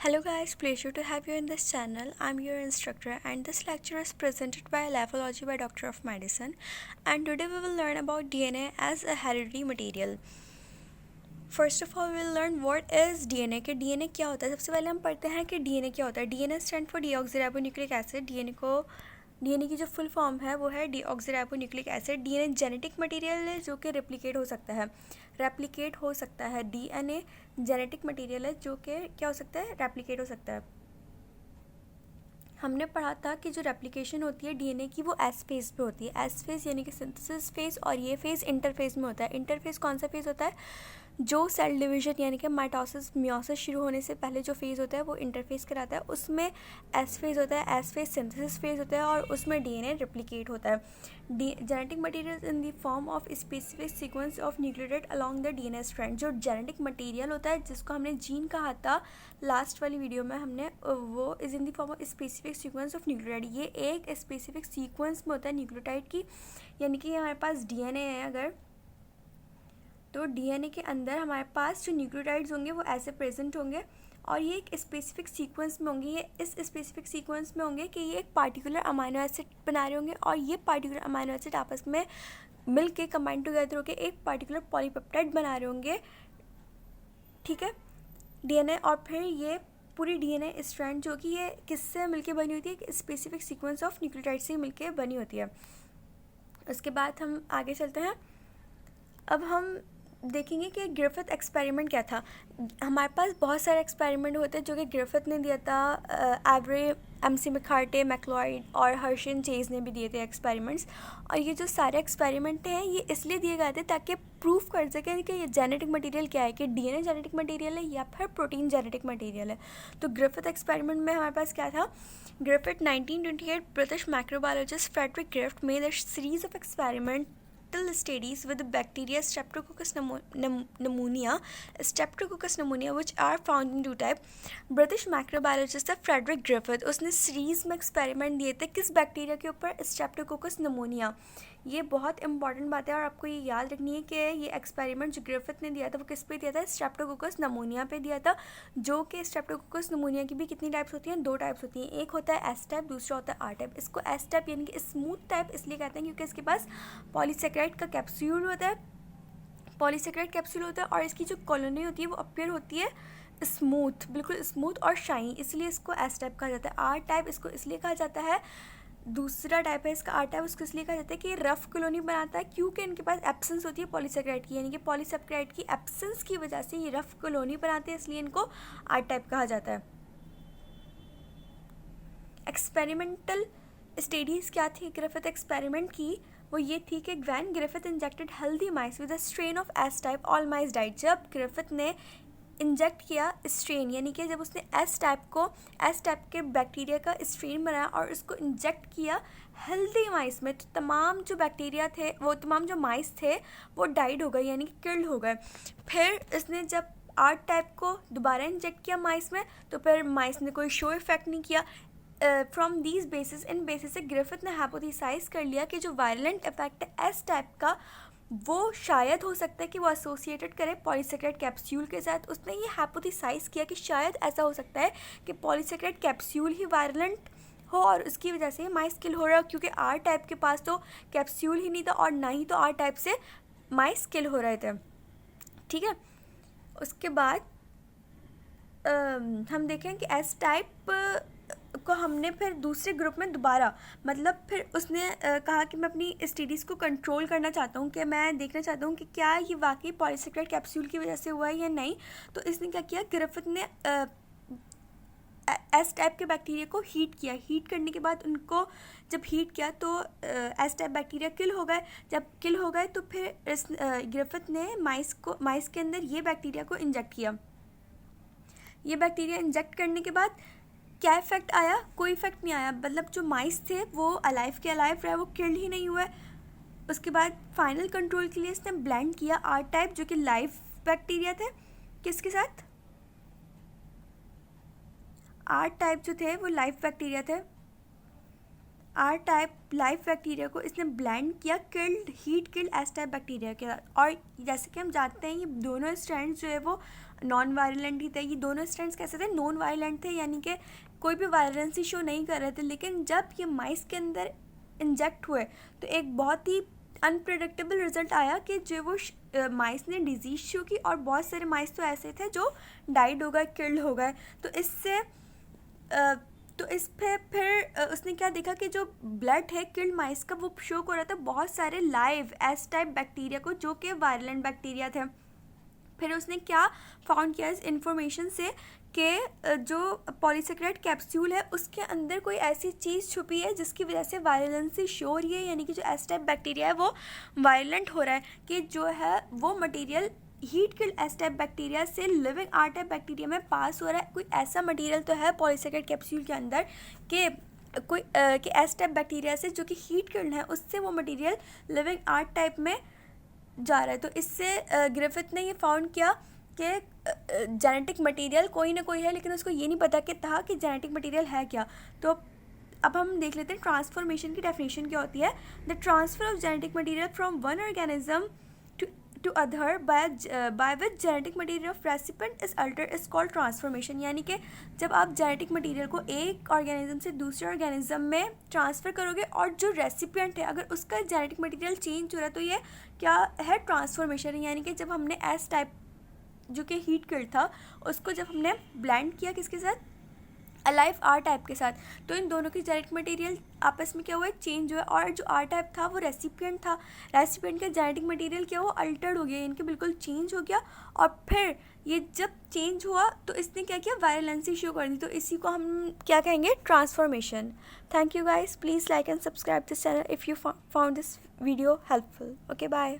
Hello guys, pleasure to have you in this channel. I'm your instructor and this lecture is presented by Lifeology by Doctor of Medicine, and today we will learn about DNA as a hereditary material. First of all, we'll learn what is DNA कि DNA क्या होता है. सबसे पहले हम पढ़ते हैं कि DNA क्या होता है. DNA stand for deoxyribonucleic acid. DNA की जो फुल फॉर्म है वो है deoxyribonucleic acid. DNA genetic material है जो कि रेप्लिकेट हो सकता है. DNA जेनेटिक मटेरियल है जो कि क्या हो सकता है, रेप्लिकेट हो सकता है. हमने पढ़ा था कि जो रेप्लिकेशन होती है डीएनए की वो एस फेज पे होती है. एस फेज यानी कि सिंथेसिस फेज, और ये फेज इंटरफेज में होता है. इंटरफेज कौन सा फेज होता है? जो सेल डिवीजन यानी कि माइटोसिस मियोसिस शुरू होने से पहले जो फेज़ होता है वो इंटरफेस कराता है. उसमें एस फेज होता है. एस फेज सिंथेसिस फेज होता है और उसमें डीएनए रेप्लिकेट होता है. Genetic material in the form of specific sequence of nucleotide along the DNA strand. जो जेनेटिक मटेरियल होता है जिसको हमने जीन कहा था लास्ट वाली वीडियो में हमने, वो is in the form of specific sequence of nucleotide. ये एक स्पेसिफिक सीक्वेंस में होता है न्यूक्लियोटाइड की. यानी कि हमारे पास डीएनए है अगर, तो डीएनए के अंदर हमारे पास जो न्यूक्लियोटाइड्स होंगे वो ऐसे प्रेजेंट होंगे और ये एक स्पेसिफिक सीक्वेंस में होंगे. ये इस स्पेसिफिक सीक्वेंस में होंगे कि ये एक पार्टिकुलर अमाइनो एसिड बना रहे होंगे और ये पार्टिकुलर अमाइनो एसिड आपस में मिल के कंबाइन टुगेदर होकर एक पार्टिकुलर पॉलीपेप्टाइड बना रहे होंगे. ठीक है, डीएनए. और फिर ये पूरी डीएनए स्ट्रैंड जो कि ये किससे मिलके बनी होती है? एक स्पेसिफिक सीक्वेंस ऑफ न्यूक्लियोटाइड से मिलके बनी होती है. उसके बाद हम आगे चलते हैं. अब हम देखेंगे कि ग्रिफिथ एक्सपेरिमेंट क्या था. हमारे पास बहुत सारे एक्सपेरिमेंट होते हैं जो कि ग्रिफिथ ने दिया था. एवरे, एमसी मैकहार्टे, मैक्लॉयड और हर्शन चेज ने भी दिए थे एक्सपेरिमेंट्स. और ये जो सारे एक्सपेरिमेंट हैं ये इसलिए दिए गए थे ताकि प्रूफ कर सकें कि ये जेनेटिक मटेरियल क्या है, कि डीएनए जेनेटिक मटेरियल है या फिर प्रोटीन जेनेटिक मटेरियल है. तो ग्रिफिथ एक्सपेरिमेंट में हमारे पास क्या था? Griffith 1928 British microbiologist Frederick Griffith made a series of experiment studies with the bacteria Streptococcus pneumoniae, which are found in two type. British microbiologist है फ्रेडरिक ग्रिफिथ, उसने series में एक्सपेरिमेंट दिए थे किस बैक्टीरिया के ऊपर? Streptococcus pneumonia. ये बहुत इंपॉर्टेंट बात है और आपको ये याद रखनी है कि ये एक्सपेरिमेंट जो ग्रिफिथ ने दिया था वो किस पे दिया था? स्ट्रेप्टोकोकस निमोनिया पे दिया था. जो कि स्ट्रेप्टोकोकस निमोनिया की भी कितनी टाइप्स होती हैं? 2 टाइप्स होती हैं. एक होता है एस टाइप, दूसरा होता है आर टाइप. इसको एस टाइप यानी कि स्मूथ टाइप इसलिए कहते हैं क्योंकि इसके पास पॉलीसेकेराइड का कैप्सूल होता है. पॉलीसेकेराइड कैप्सूल होता है और इसकी जो कॉलोनी होती है वो अपीयर होती है स्मूथ, बिल्कुल स्मूथ और शाइनी, इसलिए इसको एस टाइप कहा जाता है. आर टाइप इसको इसलिए कहा जाता है, दूसरा टाइप है इसका आर टाइप, उसको इसलिए कहा जाता है कि रफ कॉलोनी बनाता है क्योंकि इनके पास एब्सेंस होती है पॉलीसेकेराइड की. यानी कि पॉलीसेकेराइड की एब्सेंस की वजह से ये रफ कॉलोनी बनाते हैं, इसलिए इनको आर टाइप कहा जाता है. एक्सपेरिमेंटल स्टडीज़ क्या थी ग्रिफिथ एक्सपेरिमेंट की? वो ये थी कि when Griffith injected healthy mice with a strain of S type, all mice died. जब ग्रिफिथ ने इंजेक्ट किया स्ट्रेन, यानी कि जब उसने एस टाइप के बैक्टीरिया का स्ट्रेन बनाया और उसको इंजेक्ट किया हेल्दी माइस में, तो तमाम जो बैक्टीरिया थे, वो तमाम जो माइस थे वो डाइड हो गए यानी कि किल्ड हो गए. फिर इसने जब आर टाइप को दोबारा इंजेक्ट किया माइस में, तो फिर माइस ने कोई शो इफेक्ट नहीं किया. From these basis, in basis से ग्रिफिथ ने हाइपोथेसाइज कर लिया कि जो वायलेंट इफेक्ट है एस टाइप का वो शायद हो सकता है कि वो एसोसिएटेड करे पॉलीसेकेराइड कैप्सूल के साथ. उसने ये हाइपोथेसाइज किया कि शायद ऐसा हो सकता है कि पॉलीसेकेराइड कैप्सूल ही वायलेंट हो और उसकी वजह से माइस किल हो रहा हो, क्योंकि आर टाइप के पास तो कैप्सूल ही नहीं था और ना ही तो आर टाइप से माइस किल हो रहे थे. ठीक है, उसके बाद हम देखें कि एस टाइप को हमने फिर दूसरे ग्रुप में दोबारा, मतलब फिर उसने कहा कि मैं अपनी स्टडीज़ को कंट्रोल करना चाहता हूँ, कि मैं देखना चाहता हूँ कि क्या ये वाकई पॉलीसेकेराइड कैप्सूल की वजह से हुआ है या नहीं. तो इसने क्या किया, ग्रिफिथ ने एस टाइप के बैक्टीरिया को हीट किया. हीट करने के बाद उनको जब हीट किया तो एस टाइप बैक्टीरिया किल हो गए. जब किल हो गए तो फिर इस ग्रिफिथ ने माइस के अंदर ये बैक्टीरिया को इंजेक्ट किया. ये बैक्टीरिया इंजेक्ट करने के बाद क्या इफेक्ट आया? कोई इफेक्ट नहीं आया. मतलब जो माइस थे वो अलाइव के अलाइव रहे, वो किल्ड ही नहीं हुए. उसके बाद फाइनल कंट्रोल के लिए इसने ब्लेंड किया आर टाइप जो कि लाइव बैक्टीरिया थे किसके साथ? आर टाइप जो थे वो लाइव बैक्टीरिया थे. आर टाइप लाइव बैक्टीरिया को इसने ब्लेंड किया heat killed S type bacteria के साथ। और जैसे कि हम जानते हैं ये दोनों स्ट्रैंड्स जो है वो नॉन वायलेंट ही थे। ये दोनों स्ट्रैंड्स कैसे थे, नॉन वायलेंट थे, यानी कि कोई भी वायलेंसी शो नहीं कर रहे थे। लेकिन जब ये माइस के अंदर इंजेक्ट हुए तो एक बहुत ही अनप्रेडिक्टेबल रिजल्ट आया कि जो वो माइस ने डिजीज़ शो की, और बहुत सारे माइस तो ऐसे थे जो डाइड हो गए, किल्ड हो गए। तो इससे तो इस पे फिर उसने क्या देखा कि जो ब्लड है किल्ड माइस का वो शो हो रहा था बहुत सारे लाइव एस टाइप बैक्टीरिया को, जो कि वायलेंट बैक्टीरिया थे। फिर उसने क्या फाउंड किया इस इंफॉर्मेशन से कि जो पॉलीसेकेराइड कैप्सूल है उसके अंदर कोई ऐसी चीज़ छुपी है जिसकी वजह से वायलेंसी शो हो रही है, यानी कि जो एस टाइप बैक्टीरिया है वो वायलेंट हो रहा है, कि जो है वो material heat killed S type bacteria से लिविंग आर टाइप बैक्टीरिया में पास हो रहा है। कोई ऐसा मटेरियल तो है पॉलीसेकेराइड कैप्सूल के अंदर कि कोई कि एस टाइप बैक्टीरिया से जो कि हीट किल्ड है उससे वो मटेरियल लिविंग आर टाइप में जा रहा है। तो इससे ग्रिफिथ ने ये फाउंड किया कि जेनेटिक मटेरियल कोई ना कोई है, लेकिन उसको ये नहीं पता कि था कि जेनेटिक मटेरियल है क्या। तो अब हम देख लेते हैं ट्रांसफॉर्मेशन की डेफिनेशन क्या होती है। The transfer of genetic material from one organism to other by which genetic material of recipient is alter is called transformation. यानी कि जब आप जेनेटिक मटेरियल को एक ऑर्गेनिज्म से दूसरे ऑर्गेनिज्म में ट्रांसफ़र करोगे और जो रेसिपिएंट है अगर उसका जेनेटिक मटेरियल चेंज हो रहा है तो ये क्या है, ट्रांसफॉर्मेशन। यानी कि जब हमने एस टाइप जो कि हीट किल्ड था उसको जब हमने ब्लेंड किया किसके साथ, अलाइव आर टाइप के साथ, तो इन दोनों की जेनेटिक मटेरियल आपस में क्या हुआ है, चेंज हुआ है। और जो आर टाइप था वो रेसिपिएंट था, रेसिपिएंट का जेनेटिक मटेरियल क्या हुआ, अल्टर्ड हो गया, इनके बिल्कुल चेंज हो गया। और फिर ये जब चेंज हुआ तो इसने क्या किया, वायलेंसी शो कर दी। तो इसी को हम क्या कहेंगे, transformation. Thank you guys, please like and subscribe this channel if you found this video helpful. Okay, bye.